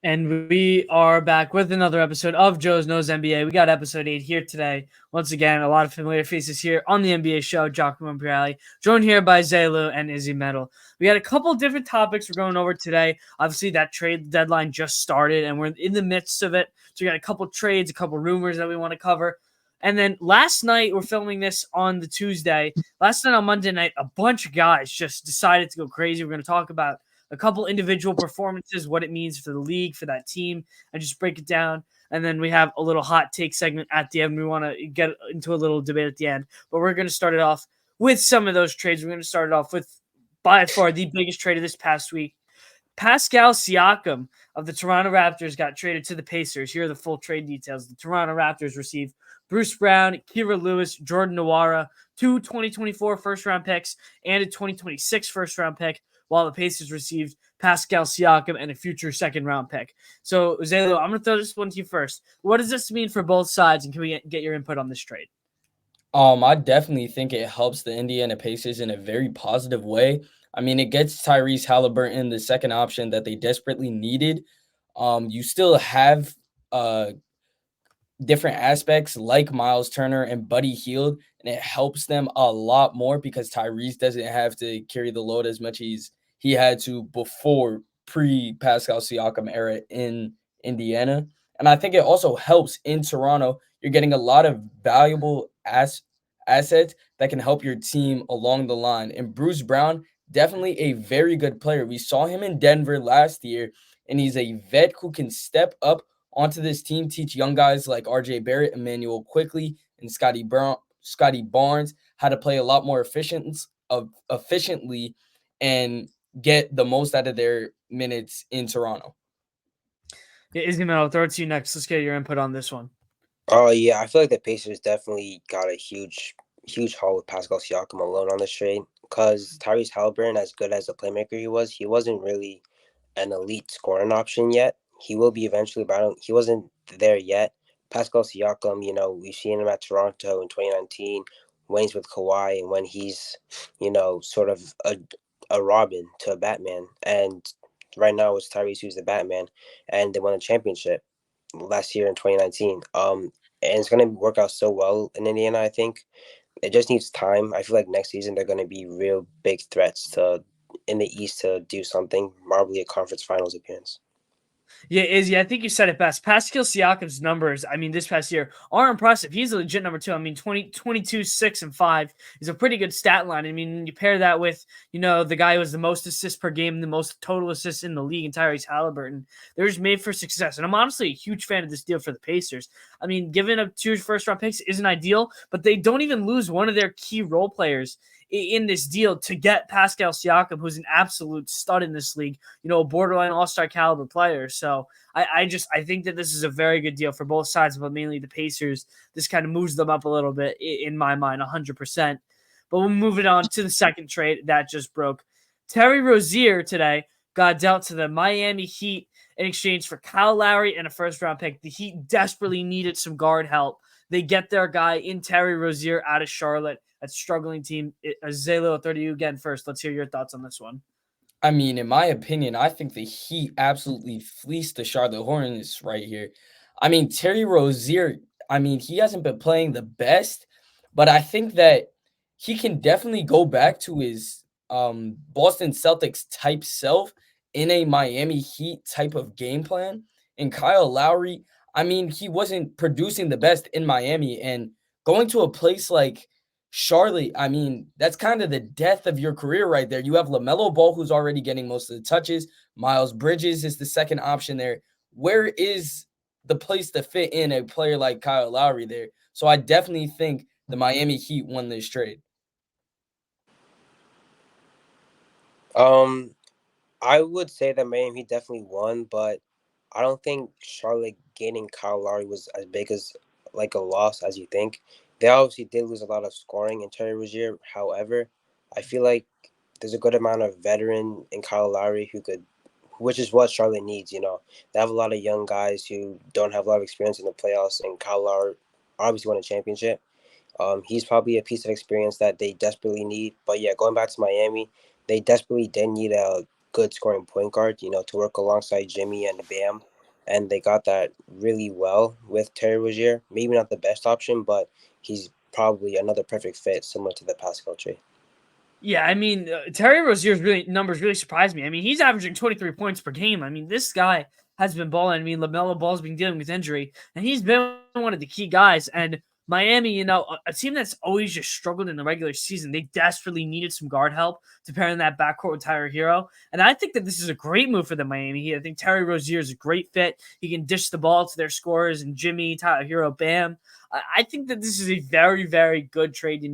And we are back with another episode of Joe's Knows NBA. We got episode 8 here today. Once again, a lot of familiar faces here on the NBA show, Giacomo Pirelli, joined here by Zaylu and Izzy Metal. We got a couple different topics we're going over today. Obviously, that trade deadline just started, and we're in the midst of it. So we got a couple trades, a couple rumors that we want to cover. And then last night, we're filming this on the Tuesday. Last night on Monday night, a bunch of guys just decided to go crazy. We're going to talk about a couple individual performances, what it means for the league, for that team, and just break it down. And then we have a little hot take segment at the end. We want to get into a little debate at the end, but we're going to start it off with some of those trades. We're going to start it off with by far the biggest trade of this past week. Pascal Siakam of the Toronto Raptors got traded to the Pacers. Here are the full trade details. The Toronto Raptors received Bruce Brown, Kira Lewis, Jordan Nwora, 2024 first-round picks, and a 2026 first-round pick, while the Pacers received Pascal Siakam and a future second-round pick. So, Zaylo, I'm going to throw this one to you first. What does this mean for both sides, and can we get your input on this trade? I definitely think it helps the Indiana Pacers in a very positive way. I mean, it gets Tyrese Halliburton the second option that they desperately needed. You still have different aspects like Miles Turner and Buddy Hield, and it helps them a lot more because Tyrese doesn't have to carry the load as much as he had to before pre-Pascal Siakam era in Indiana. And I think it also helps in Toronto. You're getting a lot of valuable assets that can help your team along the line. And Bruce Brown, definitely a very good player. We saw him in Denver last year, and he's a vet who can step up onto this team, teach young guys like RJ Barrett, Emmanuel Quickly, and Scotty Barnes how to play a lot more efficiently and get the most out of their minutes in Toronto. Yeah, Izzy, I'll throw it to you next. Let's get your input on this one. Oh yeah, I feel like the Pacers definitely got a huge haul with Pascal Siakam alone on this trade. Because Tyrese Halliburton, as good as a playmaker he wasn't really an elite scoring option yet. He will be eventually, but he wasn't there yet. Pascal Siakam, we've seen him at Toronto in 2019 when he's with Kawhi and when he's, sort of a Robin to a Batman. And right now it's Tyrese who's the Batman, and they won a championship last year in 2019. And it's going to work out so well in Indiana, I think. It just needs time. I feel like next season they're going to be real big threats to in the East to do something, probably a conference finals appearance. Yeah, Izzy, I think you said it best. Pascal Siakam's numbers, I mean, this past year are impressive. He's a legit number two. I mean, 22, 6, and 5 is a pretty good stat line. I mean, you pair that with, the guy who has the most assists per game, the most total assists in the league, and Tyrese Halliburton. They're just made for success. And I'm honestly a huge fan of this deal for the Pacers. I mean, giving up 2 first-round picks isn't ideal, but they don't even lose one of their key role players in this deal to get Pascal Siakam, who's an absolute stud in this league, a borderline all-star caliber player. So I think that this is a very good deal for both sides, but mainly the Pacers. This kind of moves them up a little bit in my mind, 100%. But we'll move it on to the second trade that just broke. Terry Rozier today got dealt to the Miami Heat in exchange for Kyle Lowry and a first-round pick. The Heat desperately needed some guard help. They get their guy in Terry Rozier out of Charlotte, a struggling team. Zaylo, I'll throw to you again first. Let's hear your thoughts on this one. I mean, in my opinion, I think the Heat absolutely fleeced the Charlotte Hornets right here. I mean, Terry Rozier, I mean, he hasn't been playing the best, but I think that he can definitely go back to his Boston Celtics type self in a Miami Heat type of game plan. And Kyle Lowry, I mean, he wasn't producing the best in Miami, and going to a place like Charlotte, I mean, that's kind of the death of your career right there. You have LaMelo Ball, who's already getting most of the touches. Miles Bridges is the second option there. Where is the place to fit in a player like Kyle Lowry there? So I definitely think the Miami Heat won this trade. I would say that Miami definitely won, but I don't think Charlotte gaining Kyle Lowry was as big as like a loss as you think. They obviously did lose a lot of scoring in Terry Rozier. However, I feel like there's a good amount of veteran in Kyle Lowry which is what Charlotte needs. They have a lot of young guys who don't have a lot of experience in the playoffs, and Kyle Lowry obviously won a championship. He's probably a piece of experience that they desperately need. But yeah, going back to Miami, they desperately did need a good scoring point guard, to work alongside Jimmy and Bam. and they got that really well with Terry Rozier. Maybe not the best option, but he's probably another perfect fit, similar to the Pascal trade. Yeah, I mean, Terry Rozier's numbers really surprised me. I mean, he's averaging 23 points per game. I mean, this guy has been balling. I mean, LaMelo Ball's been dealing with injury, and he's been one of the key guys. And Miami, a team that's always just struggled in the regular season, they desperately needed some guard help to pair in that backcourt with Tyler Hero. And I think that this is a great move for the Miami. I think Terry Rozier is a great fit. He can dish the ball to their scorers and Jimmy, Tyler Hero, Bam. I think that this is a very, very good trade,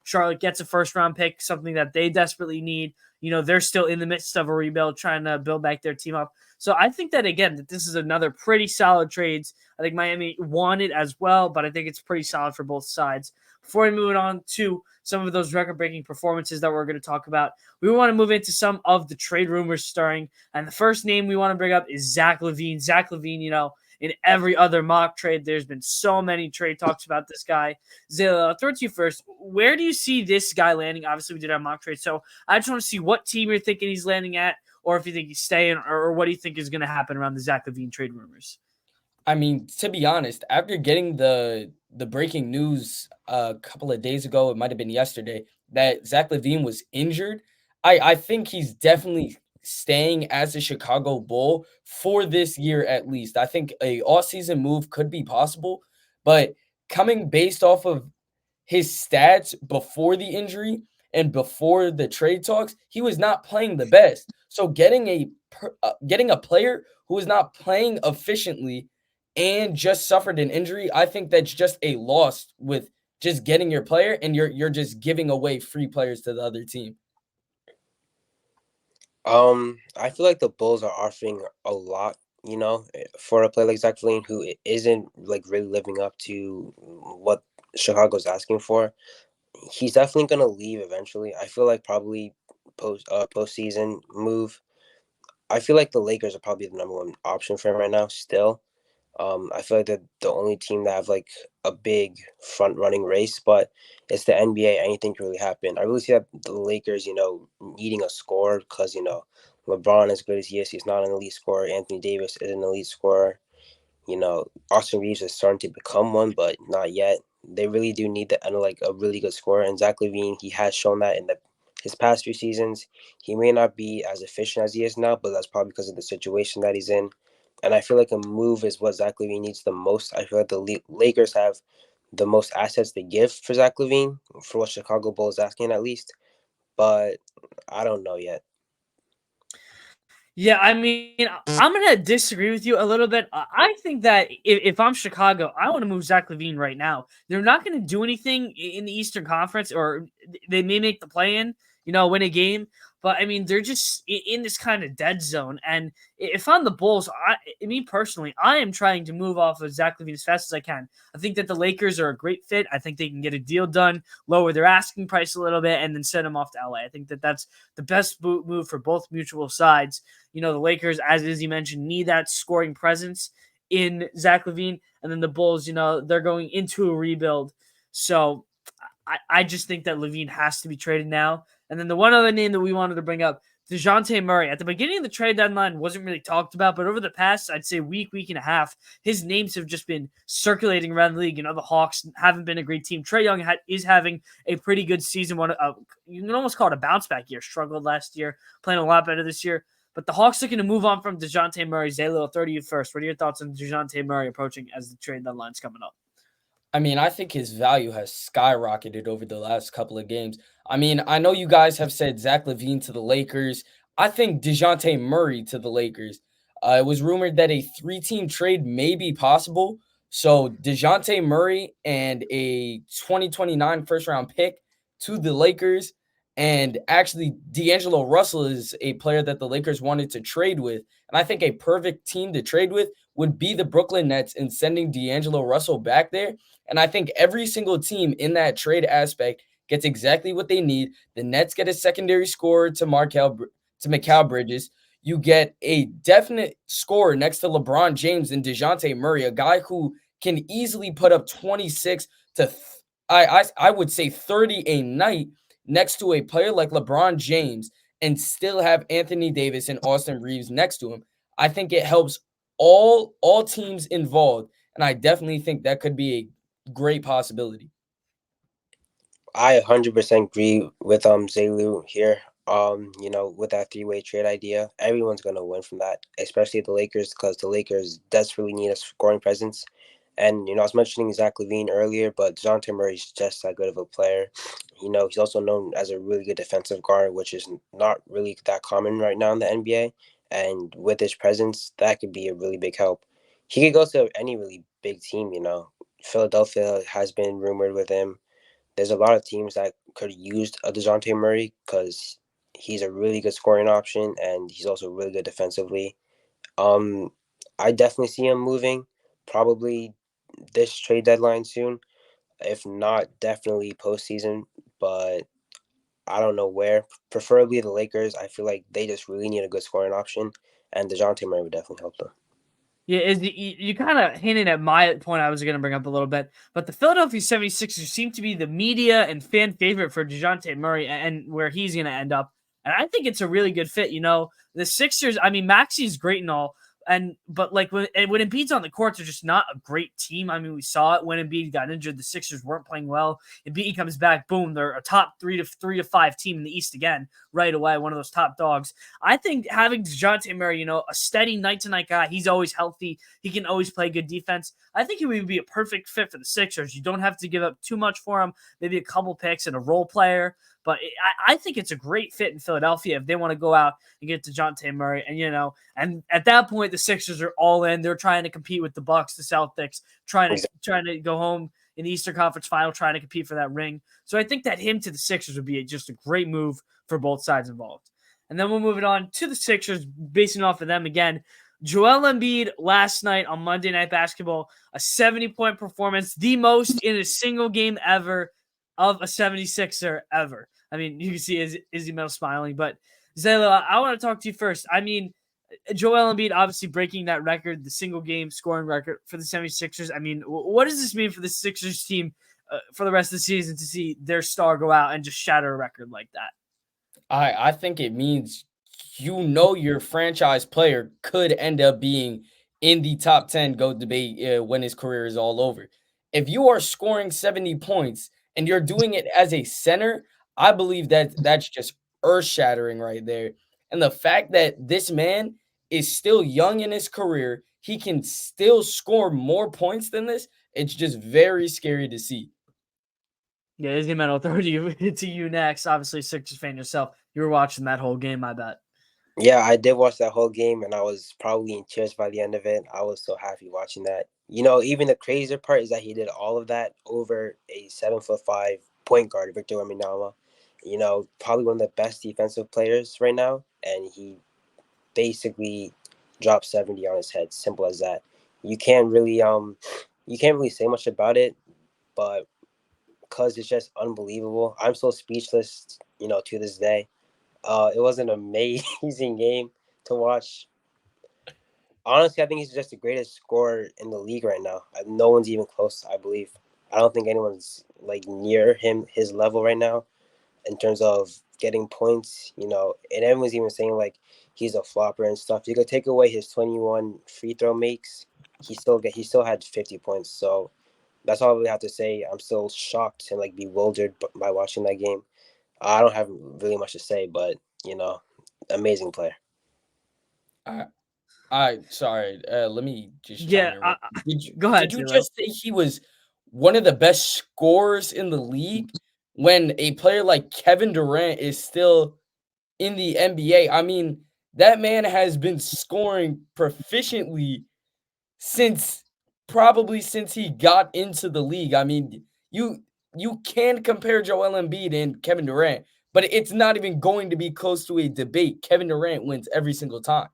Charlotte gets a first-round pick, something that they desperately need. They're still in the midst of a rebuild, trying to build back their team up. So I think that, again, that this is another pretty solid trades. I think Miami won it as well, but I think it's pretty solid for both sides. Before we move on to some of those record-breaking performances that we're going to talk about, we want to move into some of the trade rumors stirring. And the first name we want to bring up is Zach LaVine. Zach LaVine, in every other mock trade, there's been so many trade talks about this guy. Zayla, I'll throw it to you first. Where do you see this guy landing? Obviously, we did our mock trade, so I just want to see what team you're thinking he's landing at, or if you think he's staying, or what do you think is going to happen around the Zach LaVine trade rumors? I mean, to be honest, after getting the breaking news a couple of days ago, it might have been yesterday, that Zach LaVine was injured, I think he's definitely staying as a Chicago Bull for this year at least. I think a all-season move could be possible, but coming based off of his stats before the injury and before the trade talks, he was not playing the best. So getting a player who is not playing efficiently and just suffered an injury, I think that's just a loss with just getting your player, and you're just giving away free players to the other team. I feel like the Bulls are offering a lot, for a player like Zach LaVine who isn't like really living up to what Chicago's asking for. He's definitely gonna leave eventually. I feel like probably postseason move. I feel like the Lakers are probably the number one option for him right now still. I feel like they're the only team that have like a big front running race, but it's the NBA. Anything can really happen. I really see that the Lakers, needing a scorer because, LeBron, as good as he is, he's not an elite scorer. Anthony Davis is an elite scorer. Austin Reeves is starting to become one, but not yet. They really do need a really good scorer. And Zach LaVine, he has shown that in his past 3 seasons. He may not be as efficient as he is now, but that's probably because of the situation that he's in. And I feel like a move is what Zach LaVine needs the most. I feel like the Lakers have the most assets to give for Zach LaVine, for what Chicago Bulls asking at least. But I don't know yet. Yeah, I mean, I'm going to disagree with you a little bit. I think that if I'm Chicago, I want to move Zach LaVine right now. They're not going to do anything in the Eastern Conference, or they may make the play-in, win a game. But, I mean, they're just in this kind of dead zone. And if I'm the Bulls, me personally, I am trying to move off of Zach LaVine as fast as I can. I think that the Lakers are a great fit. I think they can get a deal done, lower their asking price a little bit, and then send him off to LA. I think that that's the best move for both mutual sides. The Lakers, as Izzy mentioned, need that scoring presence in Zach LaVine. And then the Bulls, they're going into a rebuild. So I just think that LaVine has to be traded now. And then the one other name that we wanted to bring up, DeJounte Murray. At the beginning of the trade deadline, wasn't really talked about, but over the past, I'd say week and a half, his names have just been circulating around the league. The Hawks haven't been a great team. Trae Young is having a pretty good season. You can almost call it a bounce-back year. Struggled last year, playing a lot better this year. But the Hawks looking to move on from DeJounte Murray. Zayla, I'll throw to you first. What are your thoughts on DeJounte Murray approaching as the trade deadline's coming up? I mean, I think his value has skyrocketed over the last couple of games. I mean, I know you guys have said Zach LaVine to the Lakers. I think DeJounte Murray to the Lakers. It was rumored that a 3-team trade may be possible. So DeJounte Murray and a 2029 first-round pick to the Lakers. And actually, D'Angelo Russell is a player that the Lakers wanted to trade with. And I think a perfect team to trade with would be the Brooklyn Nets in sending D'Angelo Russell back there. And I think every single team in that trade aspect gets exactly what they need. The Nets get a secondary scorer to Mikal Bridges. You get a definite scorer next to LeBron James and DeJounte Murray, a guy who can easily put up 26 to, I would say 30 a night next to a player like LeBron James, and still have Anthony Davis and Austin Reeves next to him. I think it helps all teams involved, and I definitely think that could be a great possibility. I 100% agree with Zaylu here. With that three-way trade idea, everyone's gonna win from that, especially the Lakers, because the Lakers desperately need a scoring presence. And I was mentioning Zach LaVine earlier, but DeJounte Murray's just that good of a player. He's also known as a really good defensive guard, which is not really that common right now in the NBA. And with his presence, that could be a really big help. He could go to any really big team. Philadelphia has been rumored with him. There's a lot of teams that could use a DeJounte Murray because he's a really good scoring option and he's also really good defensively. Um, I definitely see him moving, probably this trade deadline soon. If not, definitely postseason. But I don't know where. Preferably the Lakers. I feel like they just really need a good scoring option, and DeJounte Murray would definitely help them. Yeah, you kind of hinted at my point I was going to bring up a little bit, but the Philadelphia 76ers seem to be the media and fan favorite for DeJounte Murray and where he's going to end up. And I think it's a really good fit. The Sixers, I mean, Maxi's great and all, but like when Embiid's on the court, they're just not a great team. I mean, we saw it when Embiid got injured. The Sixers weren't playing well. Embiid comes back, boom, they're a top 3 to 5 team in the East again right away, one of those top dogs. I think having DeJounte Murray, a steady night-to-night guy, he's always healthy. He can always play good defense. I think he would be a perfect fit for the Sixers. You don't have to give up too much for him, maybe a couple picks and a role player. But I think it's a great fit in Philadelphia if they want to go out and get DeJounte Murray. And at that point, the Sixers are all in. They're trying to compete with the Bucks, the Celtics, trying to go home in the Eastern Conference Final, trying to compete for that ring. So I think that him to the Sixers would be just a great move for both sides involved. And then we'll move it on to the Sixers, basing off of them again. Joel Embiid last night on Monday Night Basketball, a 70-point performance, the most in a single game ever of a 76er ever. I mean, you can see Izzy Metal smiling, but Zayla, I want to talk to you first. I mean, Joel Embiid obviously breaking that record, the single game scoring record for the 76ers. I mean, what does this mean for the Sixers team for the rest of the season to see their star go out and just shatter a record like that? I think it means your franchise player could end up being in the top 10 GOAT debate when his career is all over. If you are scoring 70 points and you're doing it as a center, I believe that that's just earth-shattering right there. And the fact that this man is still young in his career, he can still score more points than this, it's just very scary to see. Yeah, Izzy Metal, I'll throw to you next. Obviously, Sixers fan yourself. You were watching that whole game, I bet. Yeah, I did watch that whole game, and I was probably in tears by the end of it. I was so happy watching that. Even the crazier part is that he did all of that over a 7'5" point guard, Victor Wembanyama. Probably one of the best defensive players right now, and he basically dropped 70 on his head. Simple as that. You can't really say much about it, but because it's just unbelievable. I'm so speechless, to this day. It was an amazing game to watch. Honestly, I think he's just the greatest scorer in the league right now. No one's even close, I believe. I don't think anyone's like near his level right now in terms of getting points, and everyone's even saying like he's a flopper and stuff. You could take away his 21 free throw makes, he still had 50 points. So that's all I really have to say. I'm still shocked and like bewildered by watching that game. I don't have really much to say, but amazing player. Sorry. Let me just Yeah, chime in. go ahead. Did you just say he was one of the best scorers in the league when a player like Kevin Durant is still in the NBA? I mean, that man has been scoring proficiently probably since he got into the league. I mean, you can compare Joel Embiid and Kevin Durant, but it's not even going to be close to a debate. Kevin Durant wins every single time.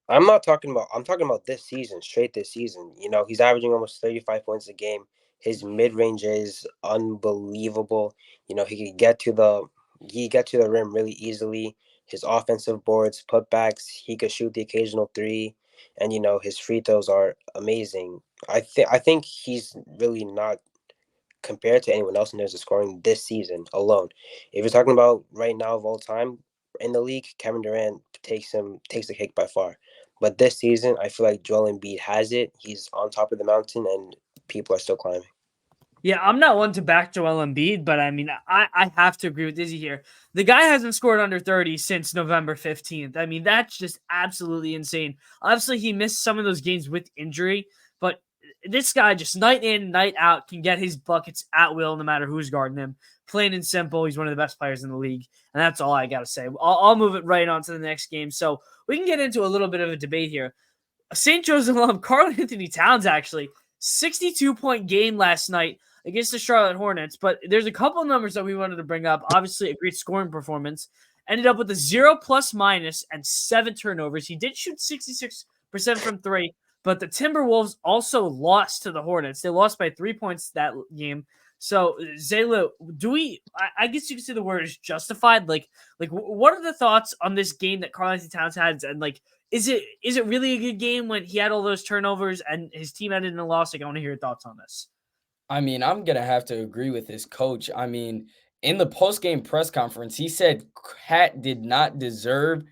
I'm talking about this season, straight this season. He's averaging almost 35 points a game. His mid-range is unbelievable. He get to the rim really easily. His offensive boards, putbacks, he could shoot the occasional three, and his free throws are amazing. I think he's really not compared to anyone else in terms of scoring this season alone. If you're talking about right now of all time in the league, Kevin Durant takes the cake by far. But this season, I feel like Joel Embiid has it. He's on top of the mountain, and people are still climbing. Yeah, I'm not one to back Joel Embiid, but I mean, I have to agree with Izzy here. The guy hasn't scored under 30 since November 15th. I mean, that's just absolutely insane. Obviously, he missed some of those games with injury, but this guy just night in, night out can get his buckets at will no matter who's guarding him. Plain and simple, he's one of the best players in the league, and that's all I got to say. I'll move it right on to the next game, so we can get into a little bit of a debate here. St. Joe's alum Karl-Anthony Towns, actually, 62-point game last night against the Charlotte Hornets, but there's a couple numbers that we wanted to bring up. Obviously, a great scoring performance. Ended up with a 0 plus minus and 7 turnovers. He did shoot 66% from 3, but the Timberwolves also lost to the Hornets. They lost by 3 points that game. So, Zayla, I guess you could say the word is justified. Like, what are the thoughts on this game that Karl-Anthony Towns had? And, like, is it really a good game when he had all those turnovers and his team ended in a loss? Like, I want to hear your thoughts on this. I mean, I'm going to have to agree with his coach. I mean, in the post-game press conference, he said Cat did not deserve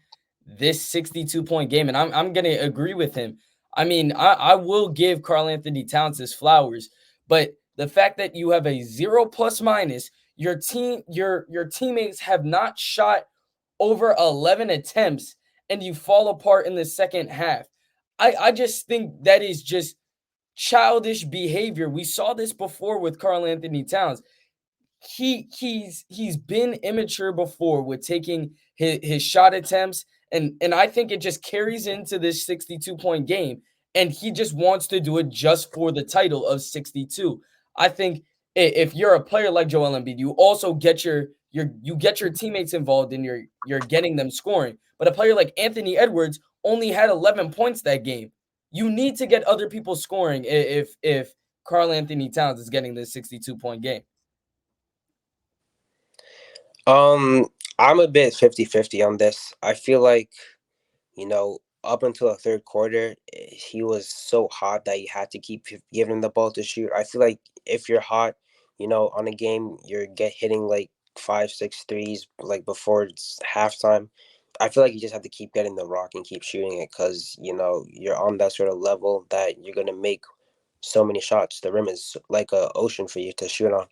this 62-point game, and I'm going to agree with him. I mean, I will give Karl-Anthony Towns his flowers, but the fact that you have a 0 plus minus, your teammates have not shot over 11 attempts, and you fall apart in the second half. I just think that is just childish behavior. We saw this before with Karl-Anthony Towns. He's been immature before with taking his shot attempts, and I think it just carries into this 62-point game, and he just wants to do it just for the title of 62. I think if you're a player like Joel Embiid, you also get your teammates involved and you're getting them scoring. But a player like Anthony Edwards only had 11 points that game. You need to get other people scoring if Karl-Anthony Towns is getting this 62-point game. I'm a bit 50-50 on this. I feel like, up until the third quarter, he was so hot that you had to keep giving him the ball to shoot. I feel like if you're hot, on a game, you're hitting like 5-6 threes like before it's halftime. I feel like you just have to keep getting the rock and keep shooting it because, you're on that sort of level that you're going to make so many shots. The rim is like an ocean for you to shoot on.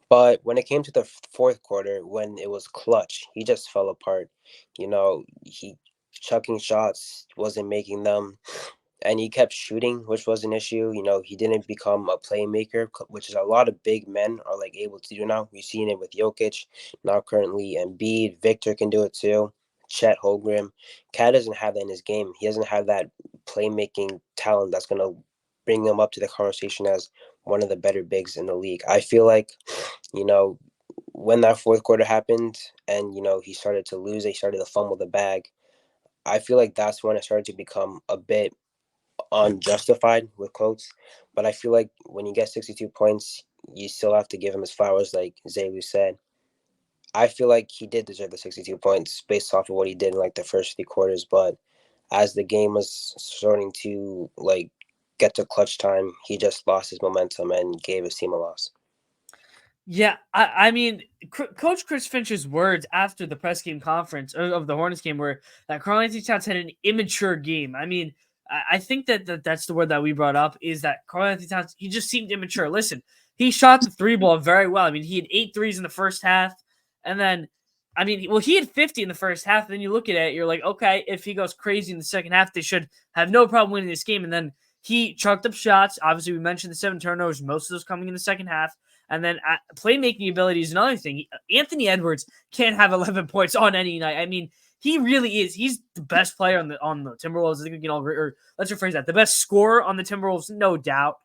But when it came to the fourth quarter, when it was clutch, he just fell apart. He chucking shots, wasn't making them, and he kept shooting, which was an issue. He didn't become a playmaker, which is a lot of big men are like able to do now. We've seen it with Jokic, now currently Embiid. Victor can do it too. Chet Holmgren. Cat doesn't have that in his game. He doesn't have that playmaking talent that's going to bring him up to the conversation as one of the better bigs in the league. I feel like, when that fourth quarter happened and, he started to lose, he started to fumble the bag. I feel like that's when it started to become a bit unjustified with quotes. But I feel like when you get 62 points, you still have to give him his flowers, like Zayu said. I feel like he did deserve the 62 points based off of what he did in like the first 3 quarters. But as the game was starting to like get to clutch time, he just lost his momentum and gave his team a loss. Yeah, I mean, Coach Chris Finch's words after the press game conference of the Hornets game were that Karl-Anthony Towns had an immature game. I mean, I think that's the word that we brought up is that Karl-Anthony Towns, he just seemed immature. Listen, he shot the 3 ball very well. I mean, he had 8 threes in the first half. And then, I mean, he had 50 in the first half. Then you look at it, you're like, okay, if he goes crazy in the second half, they should have no problem winning this game. And then he chucked up shots. Obviously, we mentioned the 7 turnovers, most of those coming in the second half. And then playmaking ability is another thing. Anthony Edwards can't have 11 points on any night. I mean, he really is. He's the best player on the Timberwolves. I think we can all, or let's rephrase that. The best scorer on the Timberwolves, no doubt.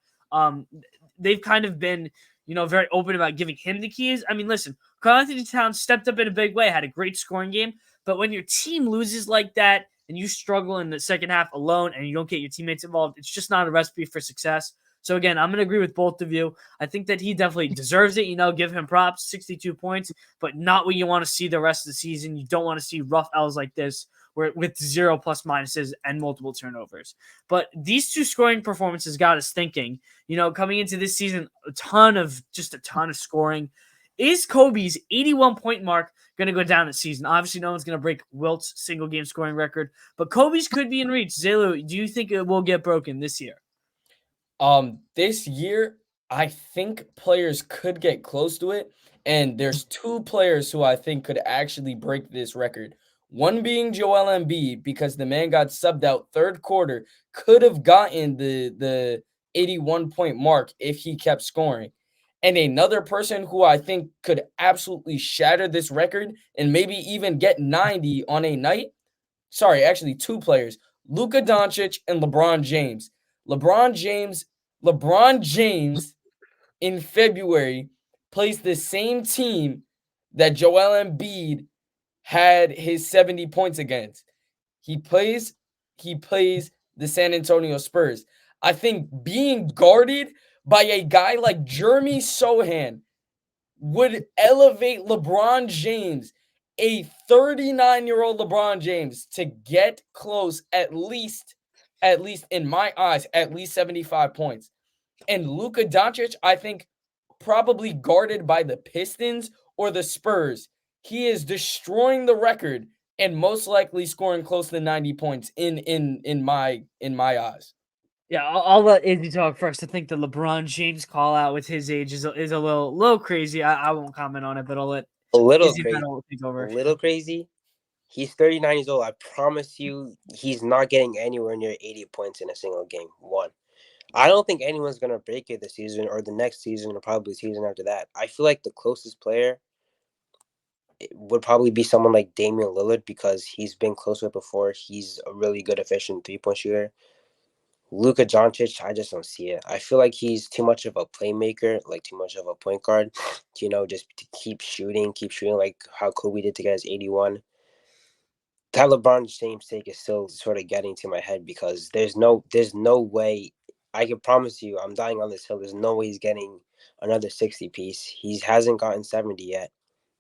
They've kind of been, very open about giving him the keys. I mean, listen, Karl-Anthony Towns stepped up in a big way, had a great scoring game. But when your team loses like that and you struggle in the second half alone and you don't get your teammates involved, it's just not a recipe for success. So, again, I'm going to agree with both of you. I think that he definitely deserves it. Give him props, 62 points, but not what you want to see the rest of the season. You don't want to see rough L's like this with 0 plus minuses and multiple turnovers. But these 2 scoring performances got us thinking, coming into this season, a ton of scoring. Is Kobe's 81-point mark going to go down this season? Obviously, no one's going to break Wilt's single-game scoring record, but Kobe's could be in reach. Zaylu, do you think it will get broken this year? This year, I think players could get close to it, and there's two players who I think could actually break this record. One being Joel Embiid, because the man got subbed out third quarter, could have gotten the 81-point mark if he kept scoring. And another person who I think could absolutely shatter this record and maybe even get 90 on a night. Sorry, actually two players, Luka Doncic and LeBron James. LeBron James in February plays the same team that Joel Embiid had his 70 points against. He plays the San Antonio Spurs. I think being guarded by a guy like Jeremy Sohan would elevate LeBron James, a 39-year-old LeBron James, to get close at least in my eyes, at least 75 points. And Luka Doncic, I think, probably guarded by the Pistons or the Spurs, he is destroying the record and most likely scoring close to 90 points in my eyes. Yeah, I'll let Izzy talk first. I think the LeBron James call out with his age is a little crazy. I won't comment on it, but I'll let A little Izzy crazy. take over. A little crazy. He's 39 years old. I promise you, he's not getting anywhere near 80 points in a single game. One. I don't think anyone's going to break it this season or the next season or probably the season after that. I feel like the closest player would probably be someone like Damian Lillard because he's been close to it before. He's a really good, efficient three-point shooter. Luka Doncic, I just don't see it. I feel like he's too much of a playmaker, like too much of a point guard, just to keep shooting like how Kobe did to get his 81. That LeBron James take is still sort of getting to my head because there's no way. I can promise you, I'm dying on this hill. There's no way he's getting another 60 piece. He hasn't gotten 70 yet.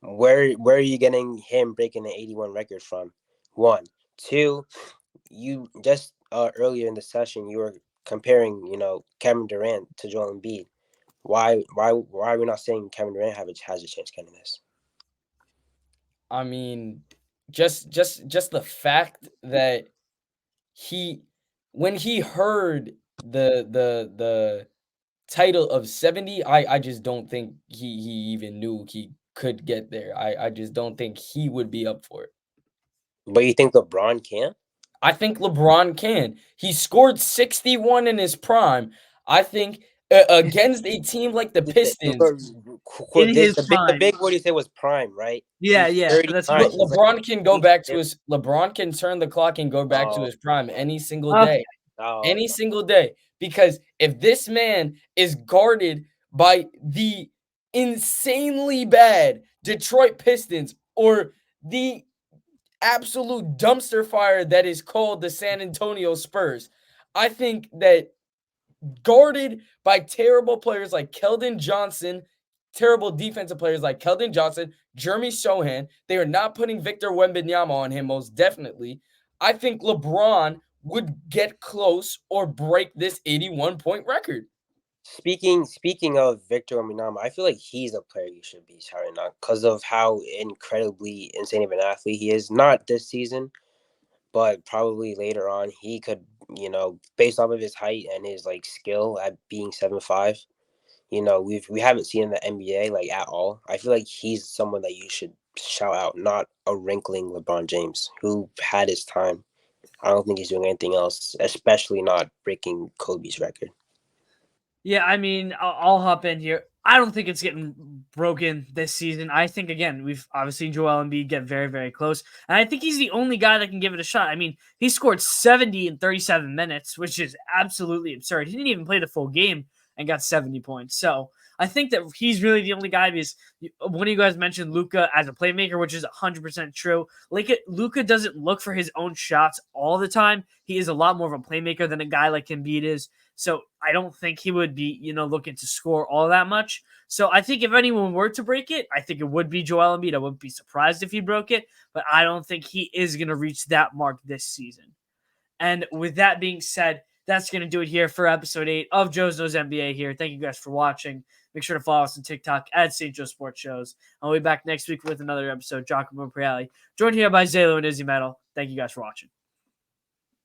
Where are you getting him breaking the 81 record from? One. Two, you just earlier in the session you were comparing, Kevin Durant to Joel Embiid. Why are we not saying Kevin Durant has a chance getting this? I mean, just the fact that when he heard the title of 70, I just don't think he even knew he could get there. I just don't think he would be up for it. But you think LeBron can? I think LeBron can. He scored 61 in his prime. I think against a team like the Pistons. The big word you said was prime, right? Yeah. That's what LeBron can go back to his. LeBron can turn the clock and go back to his prime any single day. Any single day. Because if this man is guarded by the insanely bad Detroit Pistons or the absolute dumpster fire that is called the San Antonio Spurs, I think that guarded by terrible players like Keldon Johnson, terrible defensive players like Keldon Johnson, Jeremy Sohan, they are not putting Victor Wembanyama on him, most definitely. I think LeBron would get close or break this 81-point record. Speaking of Victor Wembanyama, I feel like he's a player you should be shouting out because of how incredibly insane of an athlete he is. Not this season, but probably later on. He could, based off of his height and his skill at being 7'5", we haven't seen in the NBA at all. I feel like he's someone that you should shout out, not a wrinkling LeBron James who had his time. I don't think he's doing anything else, especially not breaking Kobe's record. Yeah, I mean, I'll hop in here. I don't think it's getting broken this season. I think, again, we've obviously seen Joel Embiid get very, very close. And I think he's the only guy that can give it a shot. I mean, he scored 70 in 37 minutes, which is absolutely absurd. He didn't even play the full game and got 70 points. So I think that he's really the only guy because one of you guys mentioned Luka as a playmaker, which is 100% true. Luka doesn't look for his own shots all the time. He is a lot more of a playmaker than a guy like Embiid is. So I don't think he would be, looking to score all that much. So I think if anyone were to break it, I think it would be Joel Embiid. I wouldn't be surprised if he broke it, but I don't think he is going to reach that mark this season. And with that being said, that's going to do it here for episode 8 of Joe's Knows NBA here. Thank you guys for watching. Make sure to follow us on TikTok at St. Joe Sports Shows. I'll be back next week with another episode. Giacomo Priali, joined here by Zalo and Izzy Metal. Thank you guys for watching.